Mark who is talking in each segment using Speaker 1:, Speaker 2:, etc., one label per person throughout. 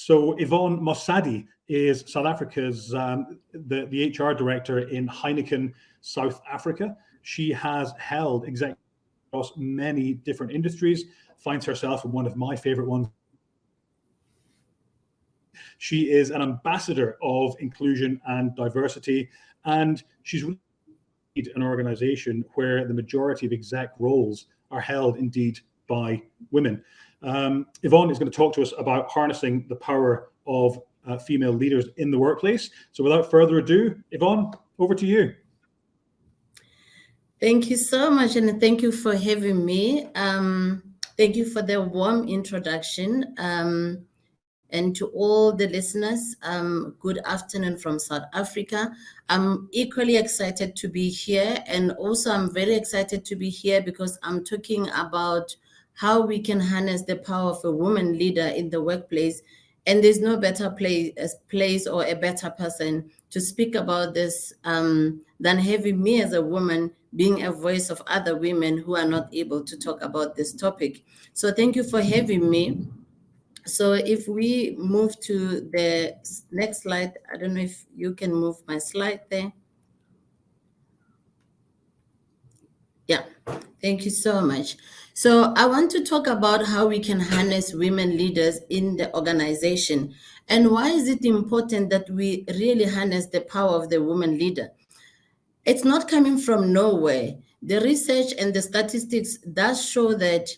Speaker 1: So Yvonne Mosadi is South Africa's the HR director in Heineken, South Africa. She has held executive across many different industries, finds herself in one of my favorite ones. She is an ambassador of inclusion and diversity, and she's really an organization where the majority of exec roles are held indeed by women. Yvonne is going to talk to us about harnessing the power of female leaders in the workplace. So without further ado, Yvonne, over to you.
Speaker 2: Thank you so much, and thank you for having me. Thank you for the warm introduction. And to all the listeners, good afternoon from South Africa. I'm equally excited to be here, and also I'm very excited to be here because I'm talking about how we can harness the power of a woman leader in the workplace. And there's no better place or a better person to speak about this than having me as a woman being a voice of other women who are not able to talk about this topic. So thank you for having me. So if we move to the next slide, I don't know if you can move my slide there. Yeah, thank you so much. So I want to talk about how we can harness women leaders in the organization, and why is it important that we really harness the power of the woman leader. It's not coming from nowhere. The research and the statistics does show that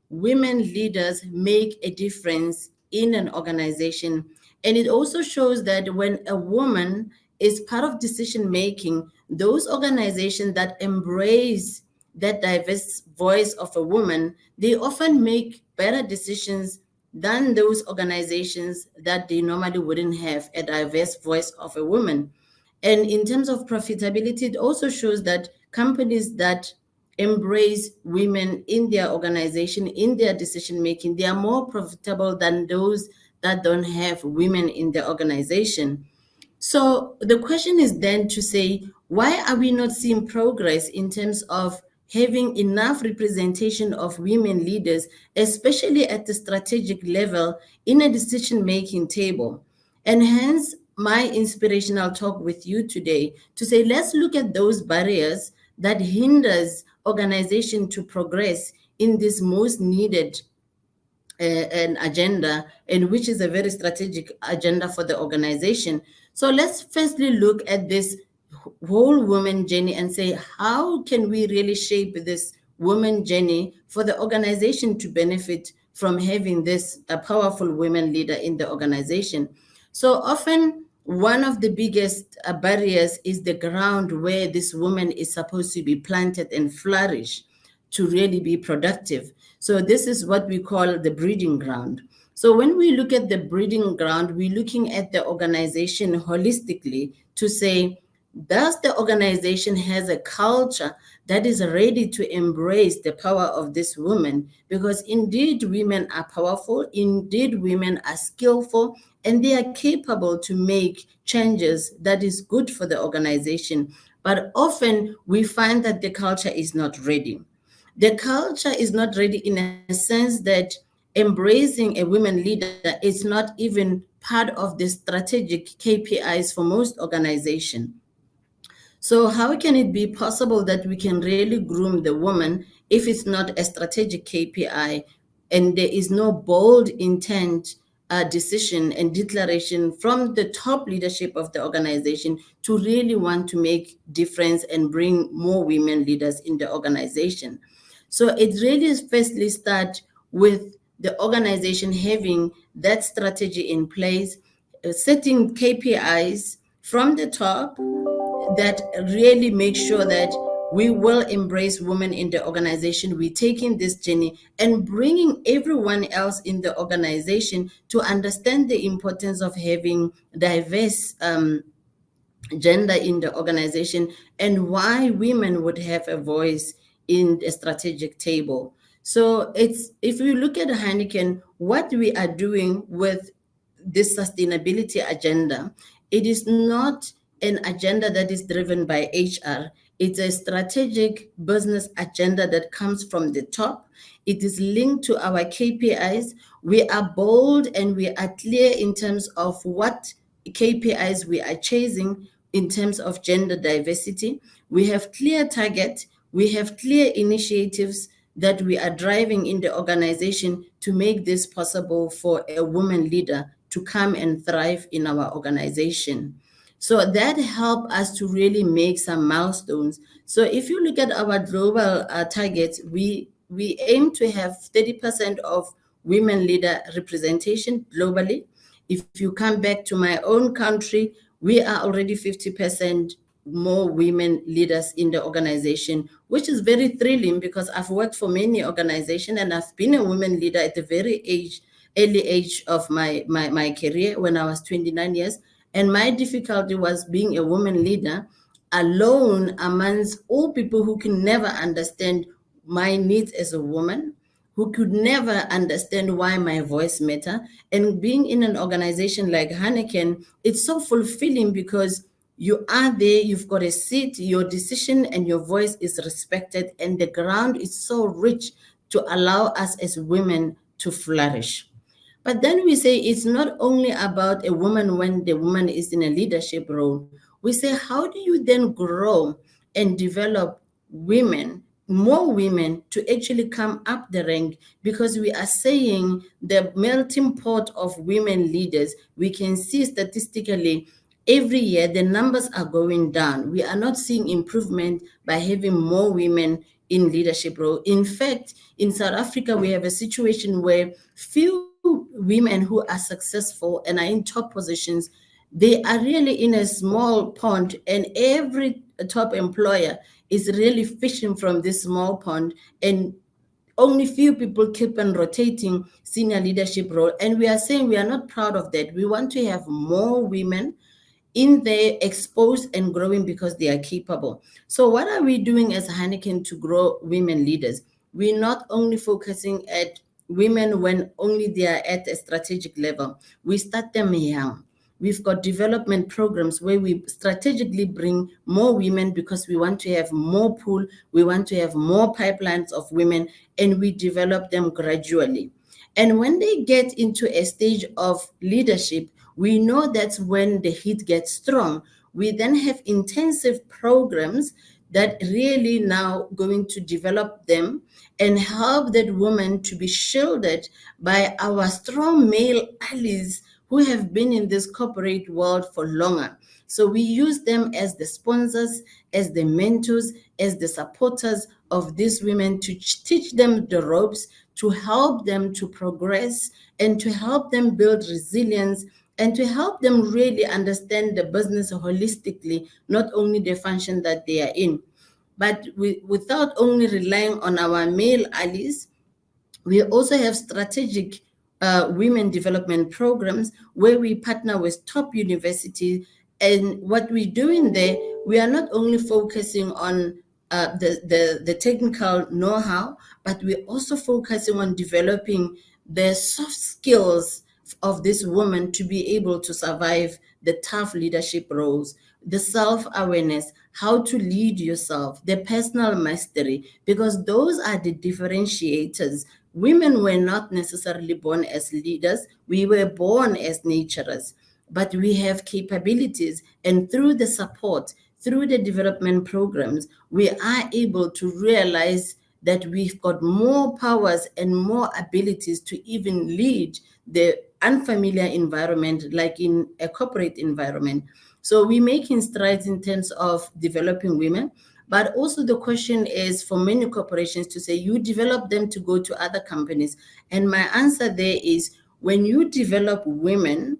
Speaker 2: women leaders make a difference in an organization. And it also shows that when a woman is part of decision making, those organizations that embrace that diverse voice of a woman, they often make better decisions than those organizations that they normally wouldn't have a diverse voice of a woman. And in terms of profitability, it also shows that companies that embrace women in their organization, in their decision making, they are more profitable than those that don't have women in their organization. So the question is then to say, why are we not seeing progress in terms of having enough representation of women leaders, especially at the strategic level in a decision-making table? And hence, my inspirational talk with you today to say, let's look at those barriers that hinders organization to progress in this most needed an agenda, and which is a very strategic agenda for the organization. So let's firstly look at this whole woman journey and say, how can we really shape this woman journey for the organization to benefit from having this a powerful women leader in the organization? So often, one of the biggest barriers is the ground where this woman is supposed to be planted and flourish to really be productive. So this is what we call the breeding ground. So when we look at the breeding ground, we're looking at the organization holistically to say, does the organization has a culture that is ready to embrace the power of this woman? Because indeed, women are powerful. Indeed, women are skillful, and they are capable to make changes that is good for the organization. But often we find that the culture is not ready. The culture is not ready in a sense that embracing a women leader is not even part of the strategic KPIs for most organizations. So how can it be possible that we can really groom the woman if it's not a strategic KPI and there is no bold intent, decision and declaration from the top leadership of the organization to really want to make difference and bring more women leaders in the organization? So it really firstly starts with the organization having that strategy in place, setting KPIs from the top that really make sure that we will embrace women in the organization. We're taking this journey and bringing everyone else in the organization to understand the importance of having diverse gender in the organization and why women would have a voice in the strategic table. So it's, if we look at Heineken, what we are doing with this sustainability agenda, it is not an agenda that is driven by HR. It's a strategic business agenda that comes from the top. It is linked to our KPIs. We are bold and we are clear in terms of what KPIs we are chasing in terms of gender diversity. We have clear targets. We have clear initiatives that we are driving in the organization to make this possible for a woman leader to come and thrive in our organization. So that helped us to really make some milestones. So if you look at our global targets, we aim to have 30% of women leader representation globally. If you come back to my own country, we are already 50% more women leaders in the organization, which is very thrilling because I've worked for many organizations and I've been a woman leader at the early age of my career when I was 29 years. And my difficulty was being a woman leader alone amongst all people who can never understand my needs as a woman, who could never understand why my voice matter. And being in an organization like Hanneken, it's so fulfilling because you are there, you've got a seat, your decision and your voice is respected, and the ground is so rich to allow us as women to flourish. But then we say it's not only about a woman when the woman is in a leadership role. We say, how do you then grow and develop women, more women, to actually come up the rank? Because we are saying the melting pot of women leaders, we can see statistically every year the numbers are going down. We are not seeing improvement by having more women in leadership role. In fact, in South Africa, we have a situation where few women who are successful and are in top positions, they are really in a small pond, and every top employer is really fishing from this small pond, and only few people keep on rotating senior leadership role. And we are saying we are not proud of that. We want to have more women in there exposed and growing because they are capable. So what are we doing as Hanneken to grow women leaders? We're not only focusing at women when only they are at a strategic level. We start them young. We've got development programs where we strategically bring more women because we want to have more pool, we want to have more pipelines of women, and we develop them gradually. And when they get into a stage of leadership, we know that's when the heat gets strong. We then have intensive programs that really now going to develop them and help that woman to be shielded by our strong male allies who have been in this corporate world for longer. So we use them as the sponsors, as the mentors, as the supporters of these women to teach them the ropes, to help them to progress and to help them build resilience and to help them really understand the business holistically, not only the function that they are in. But without only relying on our male allies, we also have strategic women development programs where we partner with top universities. And what we're doing there, we are not only focusing on the technical know-how, but we're also focusing on developing the soft skills of this woman to be able to survive the tough leadership roles, the self-awareness, how to lead yourself, the personal mastery, because those are the differentiators. Women were not necessarily born as leaders. We were born as nurturers, but we have capabilities, and through the support, through the development programs, we are able to realize that we've got more powers and more abilities to even lead the unfamiliar environment, like in a corporate environment. So we're making strides in terms of developing women. But also the question is for many corporations to say, you develop them to go to other companies. And my answer there is, when you develop women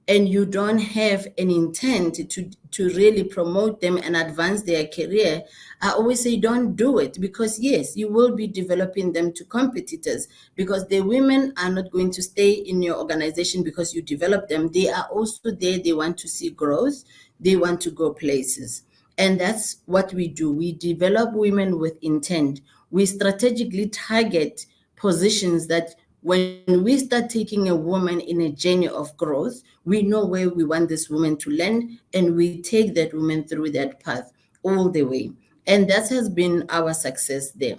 Speaker 2: and you don't have an intent to really promote them and advance their career, I always say don't do it, because yes, you will be developing them to competitors, because the women are not going to stay in your organization because you develop them. They are also there. They want to see growth. They want to go places. And that's what we do. We develop women with intent. We strategically target positions that when we start taking a woman in a journey of growth, we know where we want this woman to land, and we take that woman through that path all the way. And that has been our success there.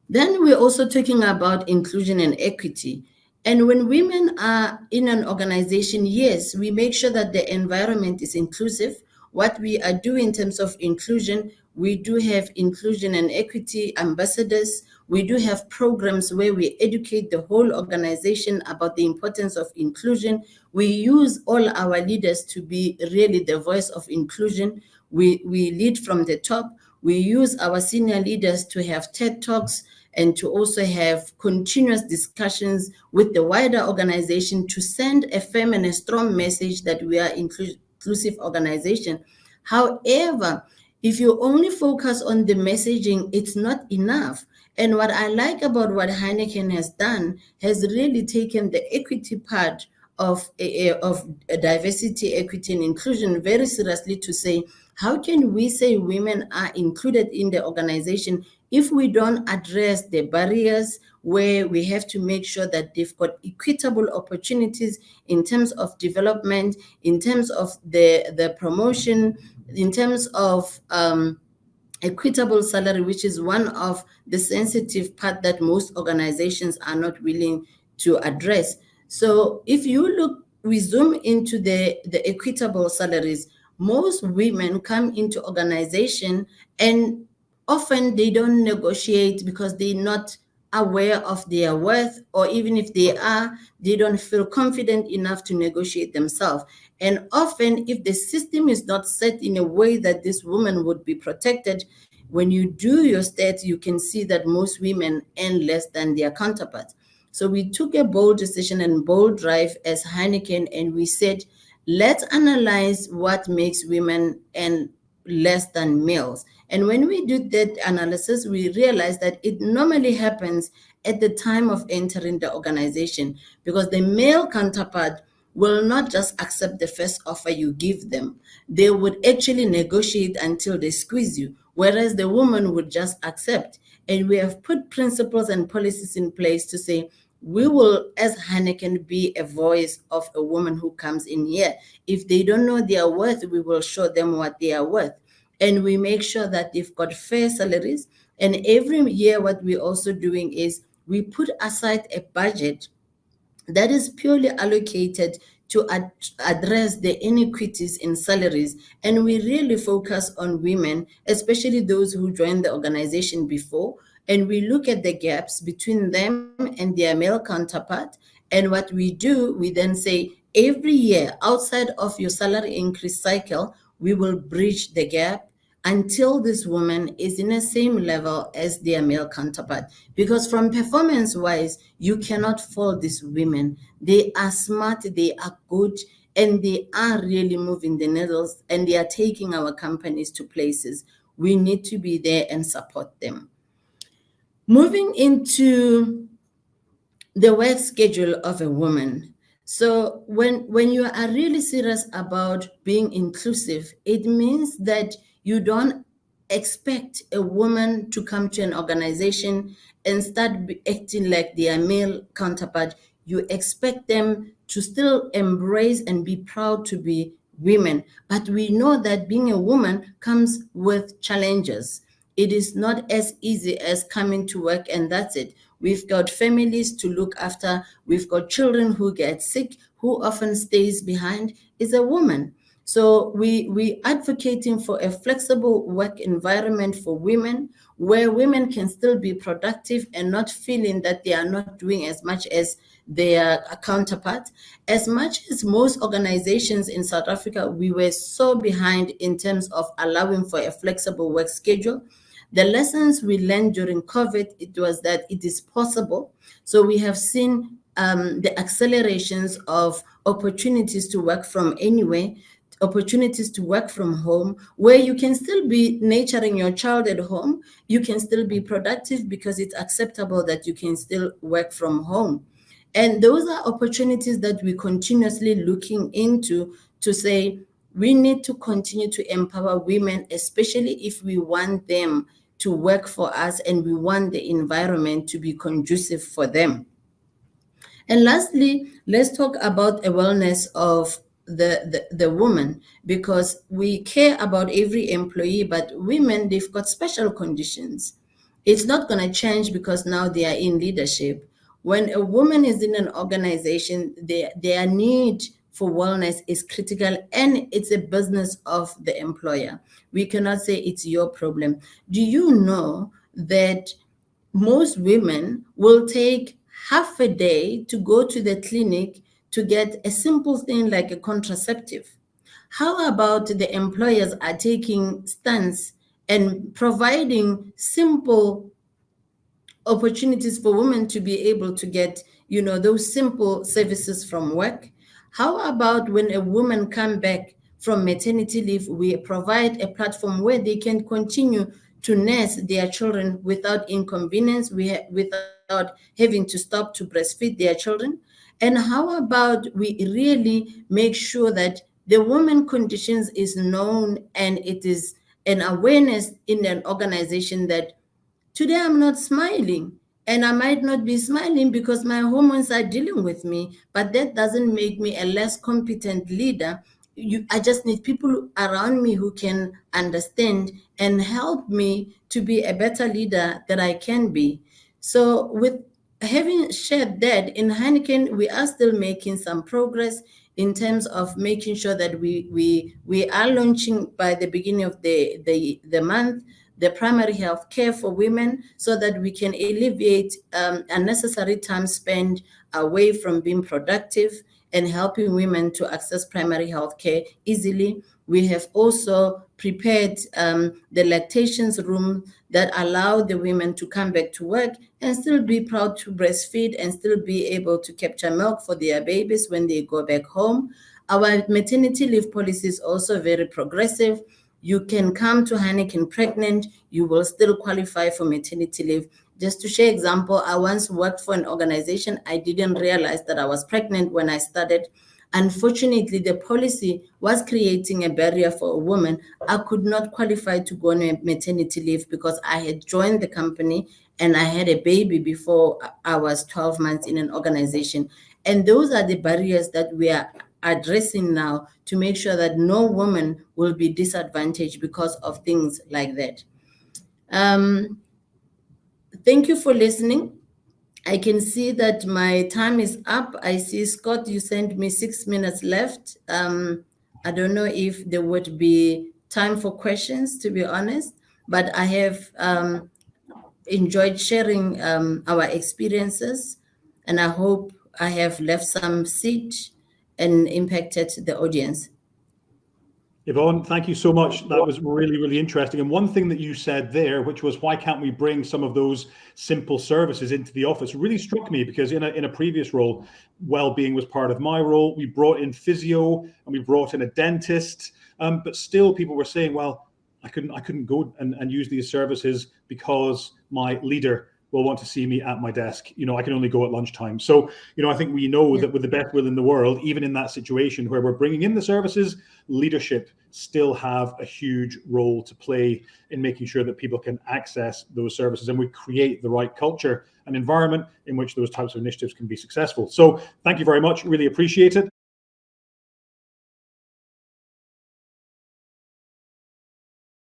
Speaker 2: Then we're also talking about inclusion and equity. And when women are in an organization, yes, we make sure that the environment is inclusive. What we are doing in terms of inclusion, we do have inclusion and equity ambassadors. We do have programs where we educate the whole organization about the importance of inclusion. We use all our leaders to be really the voice of inclusion. We lead from the top. We use our senior leaders to have TED Talks and to also have continuous discussions with the wider organization to send a firm and a strong message that we are inclusive organization. However, if you only focus on the messaging, it's not enough. And what I like about what Heineken has done has really taken the equity part of diversity, equity, and inclusion very seriously to say, how can we say women are included in the organization if we don't address the barriers where we have to make sure that they've got equitable opportunities in terms of development, in terms of the promotion, in terms of equitable salary, which is one of the sensitive part that most organizations are not willing to address. So if you look, we zoom into the equitable salaries, most women come into organization and often they don't negotiate because they're not aware of their worth, or even if they are, they don't feel confident enough to negotiate themselves. And often, if the system is not set in a way that this woman would be protected, when you do your stats, you can see that most women earn less than their counterparts. So we took a bold decision and bold drive as Heineken, and we said, let's analyze what makes women earn less than males. And when we did that analysis, we realized that it normally happens at the time of entering the organization, because the male counterpart will not just accept the first offer you give them. They would actually negotiate until they squeeze you, whereas the woman would just accept. And we have put principles and policies in place to say, we will, as Heineken, be a voice of a woman who comes in here. If they don't know their worth, we will show them what they are worth. And we make sure that they've got fair salaries. And every year, what we're also doing is we put aside a budget that is purely allocated to address the inequities in salaries. And we really focus on women, especially those who joined the organization before. And we look at the gaps between them and their male counterpart. And what we do, we then say, every year, outside of your salary increase cycle, we will bridge the gap until this woman is in the same level as their male counterpart. Because from performance wise, you cannot fault these women. They are smart, they are good, and they are really moving the needles, and they are taking our companies to places. We need to be there and support them. Moving into the work schedule of a woman. So when you are really serious about being inclusive, it means that you don't expect a woman to come to an organization and start acting like their male counterpart. You expect them to still embrace and be proud to be women. But we know that being a woman comes with challenges. It is not as easy as coming to work and that's it. We've got families to look after. We've got children who get sick. Who often stays behind is a woman. So we advocating for a flexible work environment for women, where women can still be productive and not feeling that they are not doing as much as their counterparts. As much as most organizations in South Africa, we were so behind in terms of allowing for a flexible work schedule. The lessons we learned during COVID, it was that it is possible. So we have seen the accelerations of opportunities to work from anywhere, opportunities to work from home, where you can still be nurturing your child at home. You can still be productive because it's acceptable that you can still work from home. And those are opportunities that we're continuously looking into to say, we need to continue to empower women, especially if we want them to work for us and we want the environment to be conducive for them. And lastly, let's talk about the wellness of the woman, because we care about every employee, but women, they've got special conditions. It's not going to change because now they are in leadership. When a woman is in an organization, their need for wellness is critical, and it's a business of the employer. We cannot say it's your problem. Do you know that most women will take half a day to go to the clinic to get a simple thing like a contraceptive? How about the employers are taking stance and providing simple opportunities for women to be able to get, those simple services from work? How about when a woman come back from maternity leave, we provide a platform where they can continue to nurse their children without inconvenience, without having to stop to breastfeed their children? And how about we really make sure that the woman conditions is known, and it is an awareness in an organization that today I'm not smiling, and I might not be smiling because my hormones are dealing with me, but that doesn't make me a less competent leader. I just need people around me who can understand and help me to be a better leader that I can be. So with having shared that, in Heineken, we are still making some progress in terms of making sure that we are launching by the beginning of the month the primary health care for women, so that we can alleviate unnecessary time spent away from being productive and helping women to access primary health care easily. We have also prepared the lactations room that allow the women to come back to work and still be proud to breastfeed and still be able to capture milk for their babies when they go back home. Our maternity leave policy is also very progressive. You can come to Heineken pregnant, you will still qualify for maternity leave. Just to share example, I once worked for an organization. I didn't realize that I was pregnant when I started. Unfortunately, the policy was creating a barrier for a woman. I could not qualify to go on a maternity leave because I had joined the company and I had a baby before I was 12 months in an organization. And those are the barriers that we are addressing now to make sure that no woman will be disadvantaged because of things like that. Thank you for listening. I can see that my time is up. I see, Scott, you sent me 6 minutes left. I don't know if there would be time for questions, to be honest, but I have enjoyed sharing our experiences, and I hope I have left some seed and impacted the audience.
Speaker 1: Yvonne, thank you so much. That was really, really interesting. And one thing that you said there, which was, why can't we bring some of those simple services into the office, really struck me, because in a previous role, well-being was part of my role. We brought in physio and we brought in a dentist, but still people were saying, well, I couldn't go and use these services because my leader will want to see me at my desk. I can only go at lunchtime. So, I think we know that with the best will in the world, even in that situation where we're bringing in the services, leadership still have a huge role to play in making sure that people can access those services, and we create the right culture and environment in which those types of initiatives can be successful. So thank you very much. Really appreciate it.